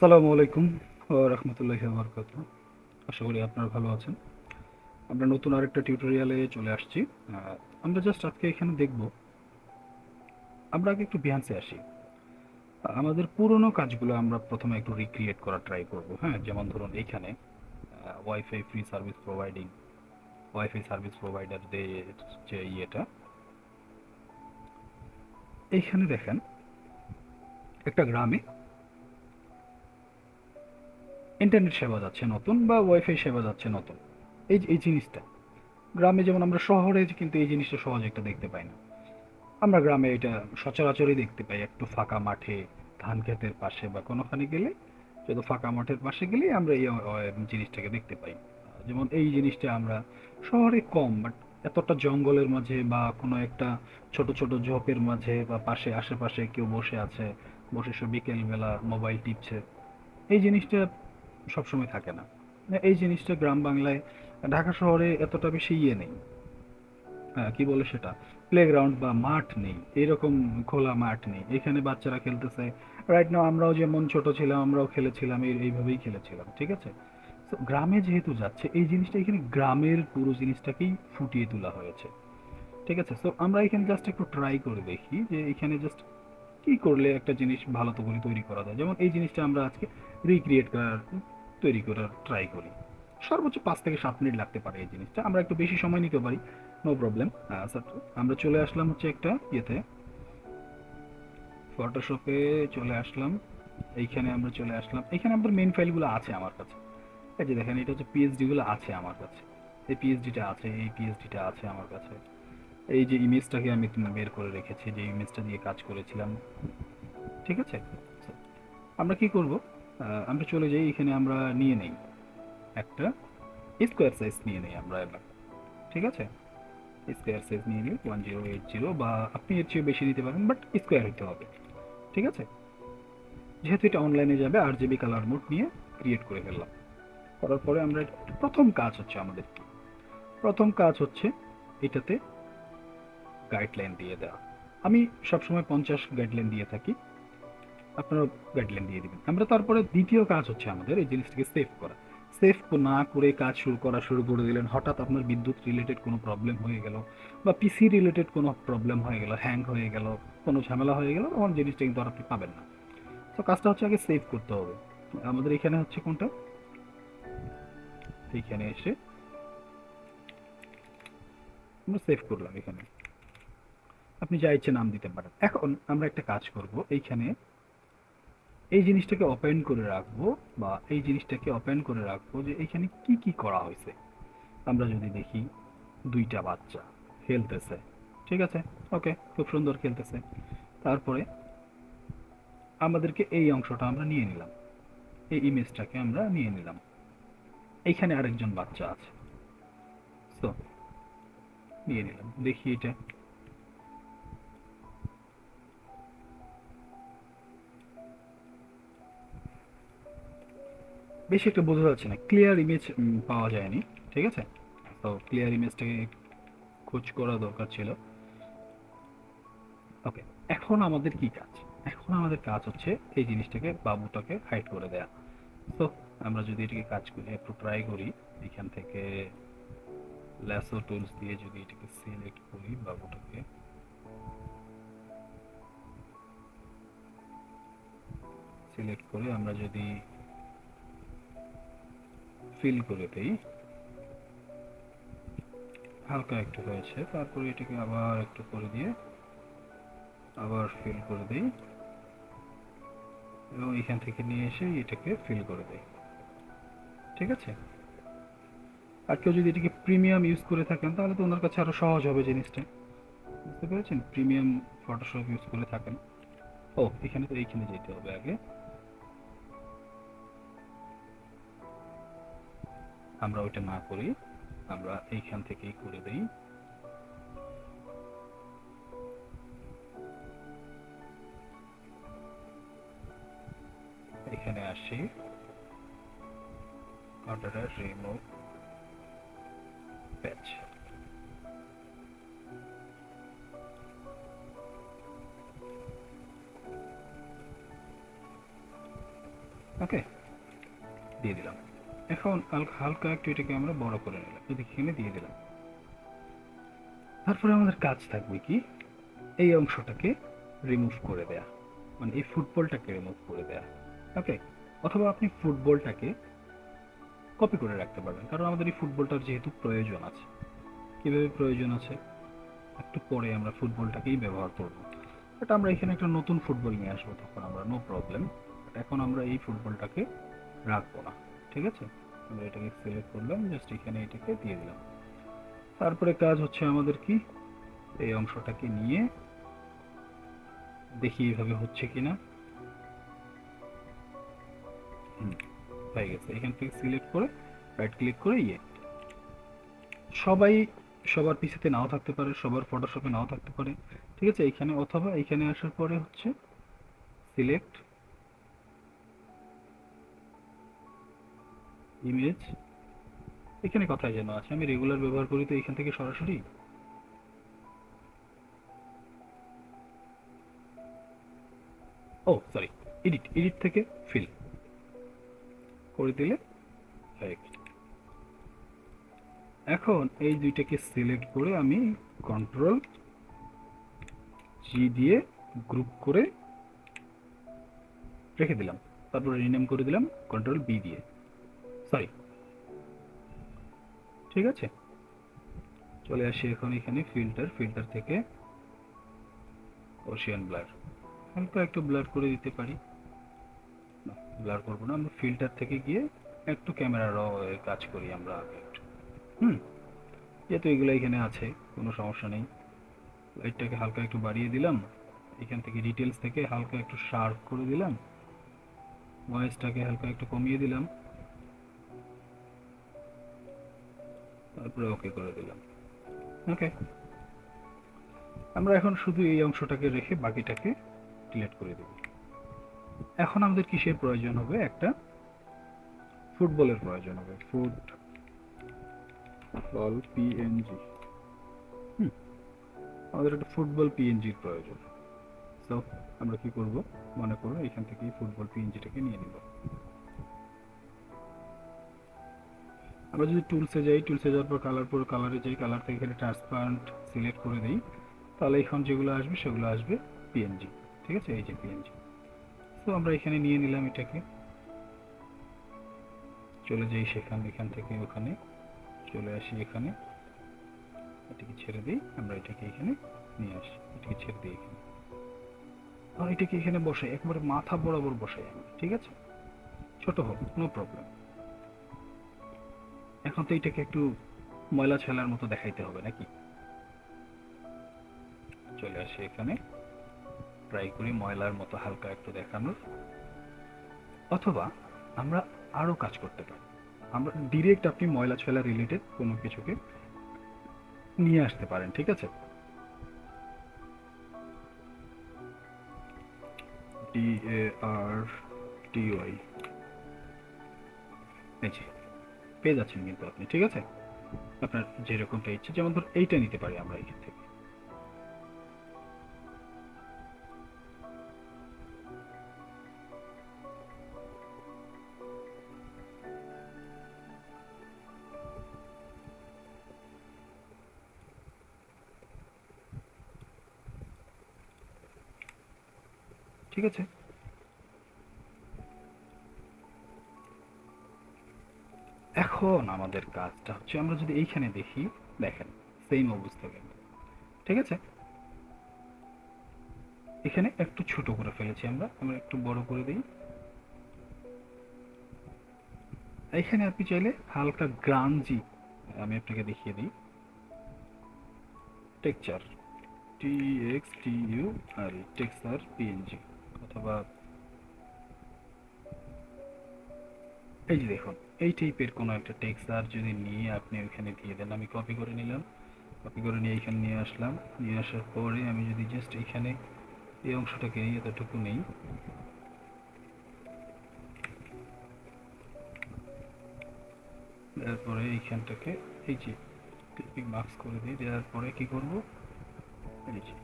আসসালামু আলাইকুম ওয়া রাহমাতুল্লাহি ওয়া বারাকাতুহু। আশা করি আপনারা ভালো আছেন। আমরা নতুন আরেকটা টিউটোরিয়ালে চলে আসছি। আমরা জাস্ট আজকে এখানে দেখব, আমরা আগে একটু বিহান্সে আসি। আমাদের পুরোনো কাজগুলো আমরা প্রথমে একটু রিক্রিয়েট করার ট্রাই করব। হ্যাঁ, যেমন ধরুন এইখানে wifi free service providing, wifi service প্রোভাইডারদের যে ইয়েটা, এইখানে দেখেন একটা গ্রামে ইন্টারনেট সেবা যাচ্ছে নতুন বা ওয়াইফাই সেবা যাচ্ছে নতুন। এই জিনিসটা গ্রামে, যেমন আমরা শহরে কিন্তু এই জিনিসটা সহজে একটা দেখতে পাই না। আমরা গ্রামে এটা সচরাচরই দেখতে পাই, একটু ফাঁকা মাঠে, ধান ক্ষেতের পাশে বা কোনোখানে গেলে, যত ফাঁকা মাঠের পাশে গেলেই আমরা এই জিনিসটাকে দেখতে পাই। যেমন এই জিনিসটা আমরা শহরে কম, বাট এতটা জঙ্গলের মাঝে বা কোনো একটা ছোট ছোট ঝোপের মাঝে বা পাশে আশেপাশে কেউ বসে আছে, বসে সে বিকেলবেলা মোবাইল টিপছে, এই জিনিসটা সবসময় থাকে না। এই জিনিসটা গ্রাম বাংলায়, ঢাকা শহরে এতটা বেশি ইয়ে নেই। হ্যাঁ, কি বলে সেটা, প্লেগ্রাউন্ড বা মাঠ নেই, এরকম খোলা মাঠ নেই, এখানে বাচ্চারা খেলতেছে। রাইট নাও আমরাও যেমন ছোট ছিলাম আমরাও খেলেছিলাম, এইভাবেই খেলেছিলাম, ঠিক আছে। তো গ্রামে যেহেতু যাচ্ছে এই জিনিসটা, এখানে গ্রামের পুরো জিনিসটাকেই ফুটিয়ে তোলা হয়েছে, ঠিক আছে। তো আমরা এখানে জাস্ট একটু ট্রাই করে দেখি যে এখানে জাস্ট কি করলে একটা জিনিস ভালো তো করে তৈরি করা যায়। যেমন এই জিনিসটা আমরা আজকে রিক্রিয়েট করার, তৈরি করার ট্রাই করি। সর্বোচ্চ 5 থেকে 7 মিনিট লাগতে পারে এই জিনিসটা, আমরা একটু বেশি সময় নিতে পারি, নো প্রবলেম। আমরা চলে আসলাম হচ্ছে একটা ইয়েতে, ফটোশপে চলে আসলাম। এইখানে আমরা চলে আসলাম, এখানে আমাদের মেইন ফাইলগুলো আছে আমার কাছে। এই যে দেখেন, এটা হচ্ছে পিএইচডি গুলো আছে আমার কাছে, এই পিএইচডিটা আছে, এই পিএইচডিটা আছে আমার কাছে। এই যে ইমেজটাকে আমি বের করে রেখেছি, যে ইমেজটা দিয়ে কাজ করেছিলাম, ঠিক আছে। So, আমরা কি করব, আমরা চলে যাই এখানে, আমরা নিয়ে নেই একটা স্কোয়ার সাইজ নিয়ে নেই আমরা এবার, ঠিক আছে। স্কোয়ার সাইজ নিয়ে নিই 1080, বা আপনি এর চেয়ে বেশি নিতে পারেন, বাট স্কোয়ার হতে হবে, ঠিক আছে। যেহেতু এটা অনলাইনে যাবে, RGB কালার মোড নিয়ে ক্রিয়েট করে ফেললাম। করার পরে আমরা প্রথম কাজ হচ্ছে আমাদের কি, প্রথম কাজ হচ্ছে এটাতে গাইডলাইন দিয়ে দেওয়া। আমি সবসময় 50 গাইডলাইন দিয়ে থাকি, আপনারা গাইডলাইন দিয়ে দিবেন। আমরা তারপরে দ্বিতীয় কাজ হচ্ছে আমাদের এই জিনিসটাকে সেভ করা। সেভ না করে কাজ শুরু করে দিলেন, হঠাৎ আপনার বিদ্যুৎ রিলেটেড কোনো প্রবলেম হয়ে গেল, বা পিসি রিলেটেড কোনো প্রবলেম হয়ে গেল, হ্যাং হয়ে গেল, কোনো ঝামেলা হয়ে গেল, তখন জিনিসটা কিন্তু আর আপনি পাবেন না। তো কাজটা হচ্ছে আগে সেভ করতে হবে। আমাদের এখানে হচ্ছে কোনটা, এইখানে এসে আমরা সেভ করলাম। এখানে আপনি যা ইচ্ছে নাম দিতে পারেন। এখন আমরা একটা কাজ করব, এইখানে এই জিনিসটাকে ওপেন করে রাখবো, বা এই জিনিসটাকে ওপেন করে রাখবো যে এইখানে কি কি করা হয়েছে। আমরা যদি দেখি, দুইটা বাচ্চা খেলতেছে, ঠিক আছে, ওকে, খুব সুন্দর খেলতেছে। তারপরে আমাদেরকে এই অংশটা আমরা নিয়ে নিলাম, এই ইমেজটাকে আমরা নিয়ে নিলাম, এইখানে আরেকজন বাচ্চা আছে, তো নিয়ে নিলাম। দেখি এটা বেশি একটা বোঝা যাচ্ছে না, ক্লিয়ার ইমেজ পাওয়া যায়নি, ঠিক আছে। তো ক্লিয়ার ইমেজটাকে খোঁজ করা দরকার ছিল। ওকে, এখন আমাদের কি কাজ, এখন আমাদের কাজ হচ্ছে এই জিনিসটাকে, বাবুটাকে হাইড করে দেয়া। তো আমরা যদি এটাকে কাজ করি, একটু ট্রাই করি, এখান থেকে ল্যাসো টুলস দিয়ে যদি এটাকে সিলেক্ট করি, বাবুটাকে সিলেক্ট করে আমরা যদি ফিল করে দেই, হালকা একটু হয়েছে, তারপরে এটাকে আবার একটু করে দিয়ে আবার ফিল করে দেই, এবং এখান থেকে নিয়ে এসে এটাকে ফিল করে দেই, ঠিক আছে। আর কেউ যদি এটাকে প্রিমিয়াম ইউজ করে থাকেন, তাহলে তো ওনার কাছে আরো সহজ হবে জিনিসটা, বুঝতে পেরেছেন। প্রিমিয়াম ফটোশপ ইউজ করে থাকেন, ও এখানে তো এইখানে যেতে হবে আগে, আমরা ওইটা না করি, আমরা এইখান থেকেই করে দেই। এখানে আসি, অর্ডার রিমুভ প্যাচ, ওকে, দিয়ে দিলাম। এখন হালকা একটু এটাকে আমরা বড় করে নিলাম, এখানে দিয়ে দিলাম। তারপরে আমাদের কাজ থাকবে কি, এই অংশটাকে রিমুভ করে দেয়া, মানে এই ফুটবলটাকে রিমুভ করে দেয়া। ওকে, অথবা আপনি ফুটবলটাকে কপি করে রাখতে পারবেন, কারণ আমাদের এই ফুটবলটার যেহেতু প্রয়োজন আছে। কীভাবে প্রয়োজন আছে, একটু পরে আমরা ফুটবলটাকেই ব্যবহার করব। বাট আমরা এখানে একটা নতুন ফুটবল নিয়ে আসবো, তখন আমরা নো প্রবলেম। বাট এখন আমরা এই ফুটবলটাকে রাখবো না, ঠিক আছে। আমরা এটাকে সিলেক্ট করলাম, জাস্ট এখানে এটাকে দিয়ে দিলাম। তারপরে কাজ হচ্ছে আমাদের কি, এই অংশটাকে নিয়ে দেখি এইভাবে হচ্ছে কিনা। হয়ে গেছে। এখান থেকে সিলেক্ট করে রাইট ক্লিক করে সবাই সবার পিসিতে নাও থাকতে পারে, সবার ফটোশপে নাও থাকতে পারে, ঠিক আছে। এখানে অথবা এখানে আসার পরে হচ্ছে সিলেক্ট ইমেজ, এখানে কথাই যেন আছে, আমি রেগুলার ব্যবহার করি তো এখান থেকে সরাসরি সরি, এডিট থেকে ফিল করে দিলে হয়ে গেল। এখন এই দুইটাকে সিলেক্ট করে আমি কন্ট্রোল জি দিয়ে গ্রুপ করে রেখে দিলাম। তারপরে রিনেম করে দিলাম কন্ট্রোল বি দিয়ে, সরি, ঠিক আছে। চলে আসি এখন এখানে ফিল্টার থেকে ওশিয়ান ব্লার, হালকা একটু ব্লার করে দিতে পারি, না ব্লার করবো না, আমরা ফিল্টার থেকে গিয়ে একটু ক্যামেরার কাজ করি আমরা আগে একটু। যেহেতু এগুলো এখানে আছে, কোনো সমস্যা নেই। লাইটটাকে হালকা একটু বাড়িয়ে দিলাম, এখান থেকে ডিটেলস থেকে হালকা একটু শার্প করে দিলাম, ভয়েসটাকে হালকা একটু কমিয়ে দিলাম, তারপরে ওকে করে দিলাম। ওকে, আমরা এখন শুধু এই অংশটাকে রেখে বাকিটাকে ডিলিট করে দেব। এখন আমাদের কিসের প্রয়োজন হবে, একটা ফুটবলের প্রয়োজন হবে, ফুটবল পিএনজি। আমাদের একটা ফুটবল পিএনজির প্রয়োজন। তো আমরা কি করব, মনে করো এখান থেকে ফুটবল পিএনজিটাকে নিয়ে নিব। আমরা যদি টুলসে যাই, টুলসে যাওয়ার পর কালারে যাই, কালার থেকে এখানে ট্রান্সপারেন্ট সিলেক্ট করে দিই, তাহলে এখন যেগুলো আসবে সেগুলো আসবে পিএনজি, ঠিক আছে, এই যে পিএনজি। তো আমরা এখানে নিয়ে নিলাম এটাকে, চলে যাই এখান থেকে ওখানে, চলে আসি এখানে, এটাকে ছেড়ে দিই, আমরা এটাকে এখানে নিয়ে আসি, এটাকে ছেড়ে দিই এখানে, আর এটাকে এখানে বসাই, একবারে মাথা বরাবর বসাই আমি, ঠিক আছে, ছোট হোক নো প্রবলেম। এখন তো এটাকে একটু ময়লা ছেলার মতো দেখাইতে হবে নাকি, চলে আসি এখানে, ট্রাই করি ময়লার মতো হালকা একটু দেখানোর। অথবা আমরা আরো কাজ করতে পারি, আমরা ডিরেক্ট আপনি ময়লা ছেলা রিলেটেড কোনো কিছুকে নিয়ে আসতে পারেন, ঠিক আছে। DARTY, এই যে পেয়ে যাচ্ছেন কিন্তু আপনি, ঠিক আছে। আপনার যেরকমটা ইচ্ছে, যেমন ধর এইটা নিতে পারি আমরা এখান থেকে, ঠিক আছে। এখন আমাদের কাজটা হচ্ছে, আমরা যদি এইখানে দেখি, দেখেন সেম অবস্থা কিন্তু, ঠিক আছে। এখানে একটু ছোট করে ফেলেছি আমরা, আমরা একটু বড় করে দিই। এখানে আপনি চাইলে হালকা গ্রানজি, আমি আপনাকে দেখিয়ে দিই, টেক্সচার টেক্সচার পিএনজি, অথবা এই যে দেখুন এই টাইপের কোনো একটা টেক্সচার যদি নিয়ে আপনি ওইখানে দিয়ে দেন, আমি কপি করে নিলাম, কপি করে নিয়ে এখানে নিয়ে আসলাম, নিয়ে আসার পরে আমি যদি জাস্ট এখানে এই অংশটাকে এতটুকু নেই, তারপরে এইখানটাকে এই যে ক্লিপিং মার্কস করে দিই, দেওয়ার পরে কি করব, এই যে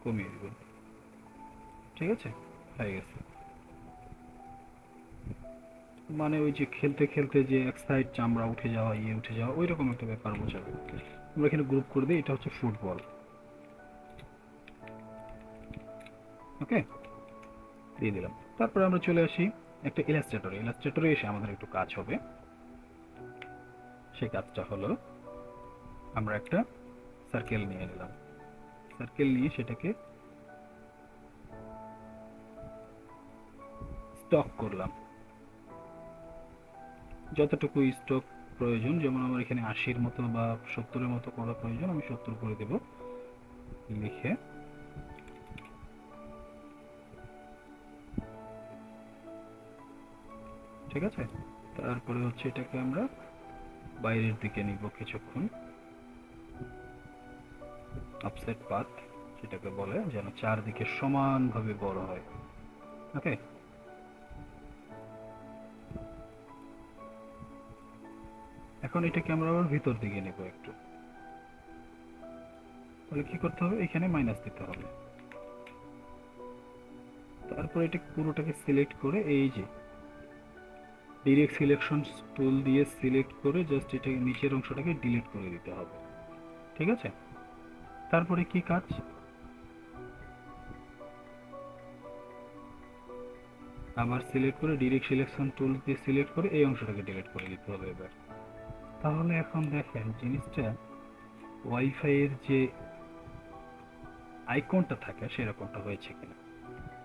কমিয়ে দেব, ঠিক আছে, হয়ে গেছে। মানে ওই যে খেলতে খেলতে যে এক সাইড চামড়া উঠে যাওয়া উঠে যাওয়া ওই রকম একটা ব্যাপার বোঝাবে। আমরা এখানে গ্রুপ করে দিই, এটা হচ্ছে ফুটবল। ওকে, দিয়ে দিলাম। তারপরে আমরা চলে আসি একটা ইলাস্ট্রেটরে। ইলাস্ট্রেটরে এসে আমাদের একটু কাজ হবে। সেই কাজটা হলো আমরা একটা সার্কেল নিয়ে নিলাম। সার্কেল নিয়ে সেটাকে স্টক করলাম যতটুকু স্টক প্রয়োজন। যেমন আমার এখানে ৮০-র মতো বা ৭০-এর মতো করা প্রয়োজন, আমি ৭০ করে দেব লিখে। ঠিক আছে, তারপরে হচ্ছে এটাকে আমরা বাইরের দিকে নিব কিছুক্ষণ, অফসেট পাথ সেটাকে বলে, যেন চারদিকে সমানভাবে বড় হয়। ওকে, এখন এটাকে আমরা আবার ভিতর দিকে নেব একটু। তাহলে কি করতে হবে, এখানে মাইনাস দিতে হবে। তারপর এটা পুরোটাকে সিলেক্ট করে এই যে ডিরেক্ট সিলেকশন টুল দিয়ে সিলেক্ট করে জাস্ট এটাকে নিচের অংশটাকে ডিলিট করে দিতে হবে। ঠিক আছে, তারপরে কি কাজ, আবার সিলেক্ট করে ডিরেক্ট সিলেকশন টুল দিয়ে সিলেক্ট করে এই অংশটাকে ডিলিট করে দিতে হবে এবার। তাহলে এখন দেখেন জিনিসটা ওয়াইফাই এর যে আইকনটা থাকে সেরকমটা হয়েছে কিনা।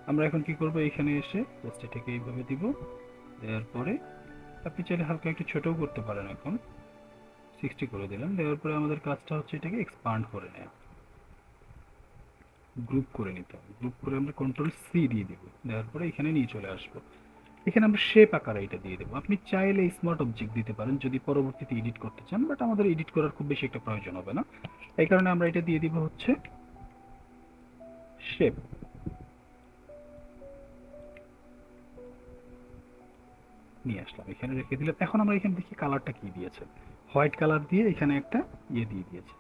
আমরা এখন কি করব, এখানে এসে জাস্ট এটাকে এইভাবে দিব। দেওয়ার পরে আপনি চাইলে হালকা একটু ছোটও করতে পারেন, এখন 60 করে দিলাম। দেওয়ার পরে আমাদের কাজটা হচ্ছে এটাকে এক্সপান্ড করে নেওয়া, গ্রুপ করে নিতে হবে। গ্রুপ করে আমরা কন্ট্রোল সি দিয়ে দিব। দেওয়ার পরে এখানে নিয়ে চলে আসবো। এখানে আমরা শেপ আকারে এটা দিয়ে দেবো। আপনি চাইলে স্মার্ট অবজেক্ট দিতে পারেন যদি পরবর্তীতে এডিট করতে চান, বাট আমাদের এডিট করার খুব বেশি একটা প্রয়োজন হবে না। এই কারণে আমরা এটা দিয়ে দিব হচ্ছে শেপ। নিয়ে আসলাম, এখানে রেখে দিলাম। এখন আমরা এখানে দেখি কালারটা কি দিয়েছে, হোয়াইট কালার দিয়ে এখানে একটা দিয়ে দিয়েছে,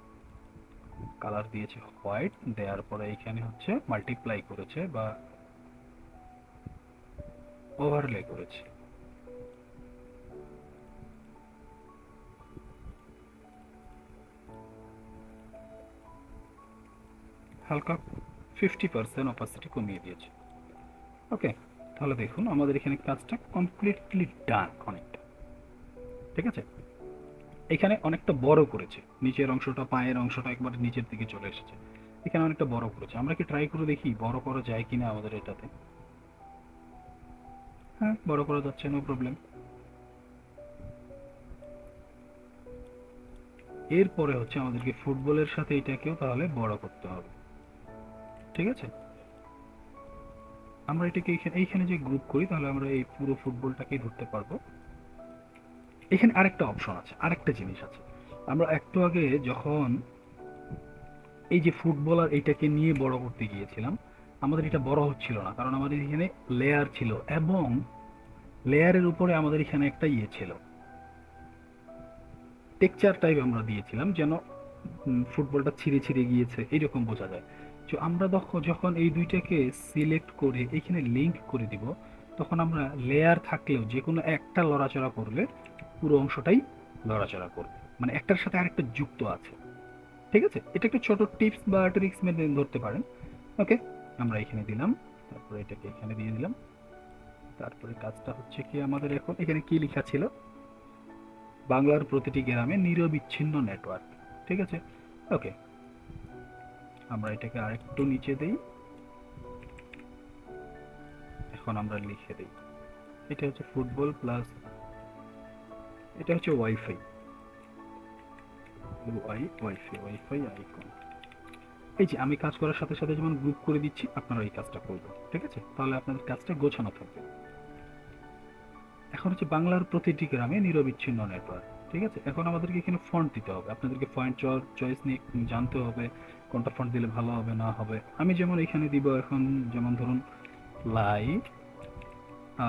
কালার দিয়েছে হোয়াইট। দেওয়ার পরে এখানে হচ্ছে মাল্টিপ্লাই করেছে বা ওভারলে করেছে। হালকা 50% অপাসিটি কমিয়ে দিয়েছে। ওকে, তাহলে দেখুন আমাদের এখানে কাজটা কমপ্লিটলি ডান অনেকটা। ঠিক আছে, এখানে অনেকটা বড় করেছে, নিচের অংশটা পায়ের অংশটা একবার নিচের দিকে চলে এসেছে, এখানে অনেকটা বড় করেছে। আমরা কি ট্রাই করে দেখি বড় করা যায় কিনা আমাদের এটাতে। হ্যাঁ, বড় করা যাচ্ছে, নো প্রবলেম। এরপরে হচ্ছে আমাদেরকে ফুটবলের সাথে এটাকেও তাহলে বড় করতে হবে। ঠিক আছে, আমরা এটাকে এইখানে যে গ্রুপ করি তাহলে আমরা এই পুরো ফুটবলটাকেই ধরতে পারবো। এখানে আরেকটা অপশন আছে, আরেকটা জিনিস আছে। আমরা একটু আগে যখন এই যে ফুটবল আর এইটাকে নিয়ে বড় করতে গিয়েছিলাম, আমাদের এটা বড় হচ্ছিল না, কারণ আমাদের এখানে লেয়ার ছিল এবং লেয়ারের উপরে আমাদের এখানে একটা ছিল, টেক্সচার টাইপ আমরা দিয়েছিলাম যেন ফুটবলটা ছিঁড়ে ছিঁড়ে গিয়েছে এইরকম বোঝা যায়। তো আমরা যখন এই দুইটাকে সিলেক্ট করে এখানে লিংক করে দিব, তখন আমরা লেয়ার থাকলেও যে কোনো একটা লড়াচড়া করলে পুরো অংশটাই লড়াচড়া করবে, মানে একটার সাথে আরেকটা যুক্ত আছে। ঠিক আছে, এটা একটা ছোট টিপস বা ট্রিক্স মেনে ধরতে পারেন। ওকে, আমরা এখানে দিলাম, তারপরে এটাকে এখানে দিয়ে দিলাম। তারপরে কাজটা হচ্ছে কি, আমাদের এখন এখানে কি লেখা ছিল, বাংলার প্রতিটি গ্রামে নিরবিচ্ছিন্ন নেটওয়ার্ক। ঠিক আছে, ওকে, আমরা এটাকে আরেকটু নিচে দেই। এখন আমরা লিখে দিই এটা হচ্ছে ফুটবল প্লাস, এটা হচ্ছে ওয়াইফাই, ওয়াইফাই আইকন। এই যে আমি কাজ করার সাথে সাথে যেমন গ্রুপ করে দিচ্ছি, আপনারা এই কাজটা করবেন। ঠিক আছে, তাহলে আপনাদের কাজটা গোছানো থাকবে। এখন হচ্ছে বাংলার প্রতিটি গ্রামে নিরবিচ্ছিন্ন নেটওয়ার্ক। ঠিক আছে, এখন আমাদেরকে এখানে ফন্ট দিতে হবে, আপনাদেরকে ফন্ট চয়েস নিয়ে জানতে হবে কোনটা ফন্ট দিলে ভালো হবে না হবে। আমি যেমন এখানে দিব এখন, যেমন ধরুন লাই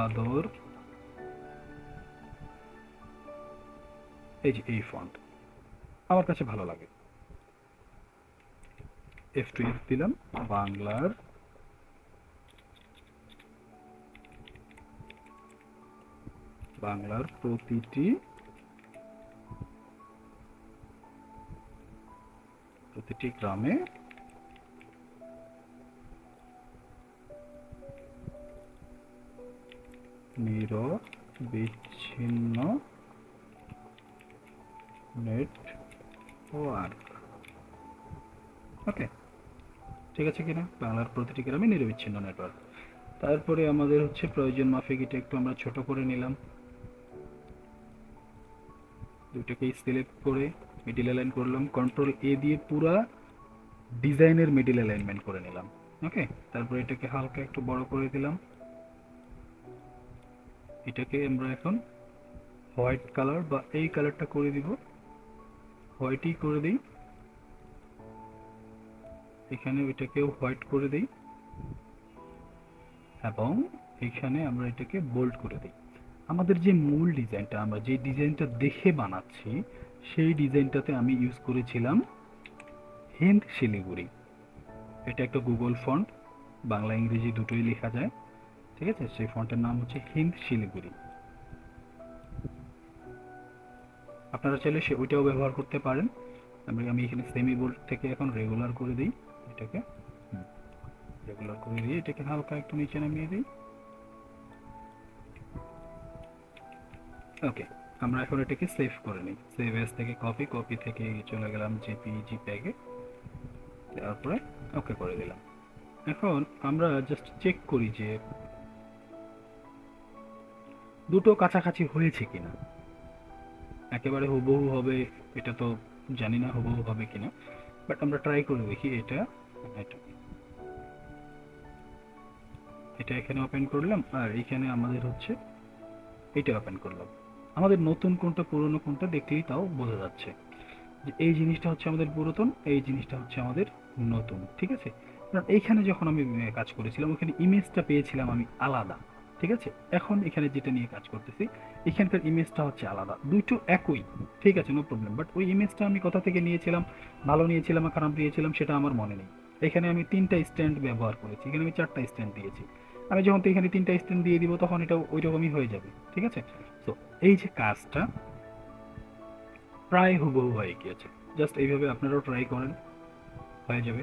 আদর, এই যে এই ফন্ট আমার কাছে ভালো লাগে। F12 দিলাম, বাংলার বাংলার প্রতিটি গ্রামে নিরবিচ্ছিন্ন নেটওয়ার্ক। ওকে, ঠিক আছে কিনা? বাংলার প্রতিটি গ্রামে নিরবিচ্ছিন্ন নেটওয়ার্ক। তারপরে আমাদের হচ্ছে প্রয়োজন মাফিক এটা একটু আমরা ছোট করে নিলাম, দুটোকেই সিলেক্ট করে মিডিল অ্যালাইন করলাম, কন্ট্রোল এ দিয়ে পুরা ডিজাইনের মিডিল অ্যালাইনমেন্ট করে নিলাম। ওকে, তারপর এটাকে হালকা একটু বড় করে দিলাম, এটাকে আমরা এখন হোয়াইট কালার বা এই কালারটা করে দিব, হোয়াইটই করে দিই, এখানে ওইটাকেও হোয়াইট করে দিই এবং এখানে আমরা এটাকে বোল্ড করে দিই। আমাদের যে মূল ডিজাইনটা, আমরা যে ডিজাইনটা দেখে বানাচ্ছি সেই ডিজাইনটাতে আমি ইউজ করেছিলাম হিন্দ শিলিগুড়ি। এটা একটা গুগল ফন্ট, বাংলা ইংরেজি দুটোই লেখা যায়, ঠিক আছে? সেই ফন্টের নাম হচ্ছে হিন্দ শিলিগুড়ি। আপনারা চাইলে ওইটাও ব্যবহার করতে পারেন। আমি এখানে সেমি বোল্ড থেকে এখন রেগুলার করে দিই, এটাকে রেগুলার করে দিয়ে এটাকে হালকা একটু নিচে নামিয়ে দিই। ওকে, আমরা এখন এটাকে সেভ করে নিই, সেভ এস থেকে কপি, কপি থেকে চলে গেলাম জেপিইজি প্যাকে, তারপরে ওকে করে দিলাম। এখন আমরা জাস্ট চেক করি যে দুটো কাছাকাছি হয়েছে কিনা। একেবারে হুবহু হবে এটা তো জানি না হুবহু হবে কিনা, বাট আমরা ট্রাই করে দেখি। এটা এটা এটা এখানে ওপেন করলাম, আর এখানে আমাদের হচ্ছে এটা ওপেন করলাম। আমাদের নতুন কোনটা পুরনো কোনটা দেখলেই তাও বোঝা যাচ্ছে যে এই জিনিসটা হচ্ছে আমাদের পুরাতন, এই জিনিসটা হচ্ছে আমাদের নতুন, ঠিক আছে? কারণ এইখানে যখন আমি কাজ করেছিলাম ওখানে ইমেজটা পেয়েছিলাম আমি আলাদা, ঠিক আছে? এখন এখানে যেটা নিয়ে কাজ করতেছি এখানকার ইমেজটা হচ্ছে আলাদা, দুটো একই, ঠিক আছে, নো প্রবলেম। বাট ওই ইমেজটা আমি কোথা থেকে নিয়েছিলাম, ভালো নিয়েছিলাম আর খারাপ নিয়েছিলাম সেটা আমার মনে নেই। এখানে আমি 3টা স্ট্যান্ড ব্যবহার করেছি, এখানে আমি 4টা স্ট্যান্ড দিয়েছি। আমি যখন তো এখানে 3টা স্ট্যান্ড দিয়ে দিব তখন এটা ওই রকমই হয়ে যাবে, ঠিক আছে? তো এই যে কাজটা প্রায় হুবহু হয়ে গিয়েছে, জাস্ট এইভাবে আপনারাও ট্রাই করেন, হয়ে যাবে।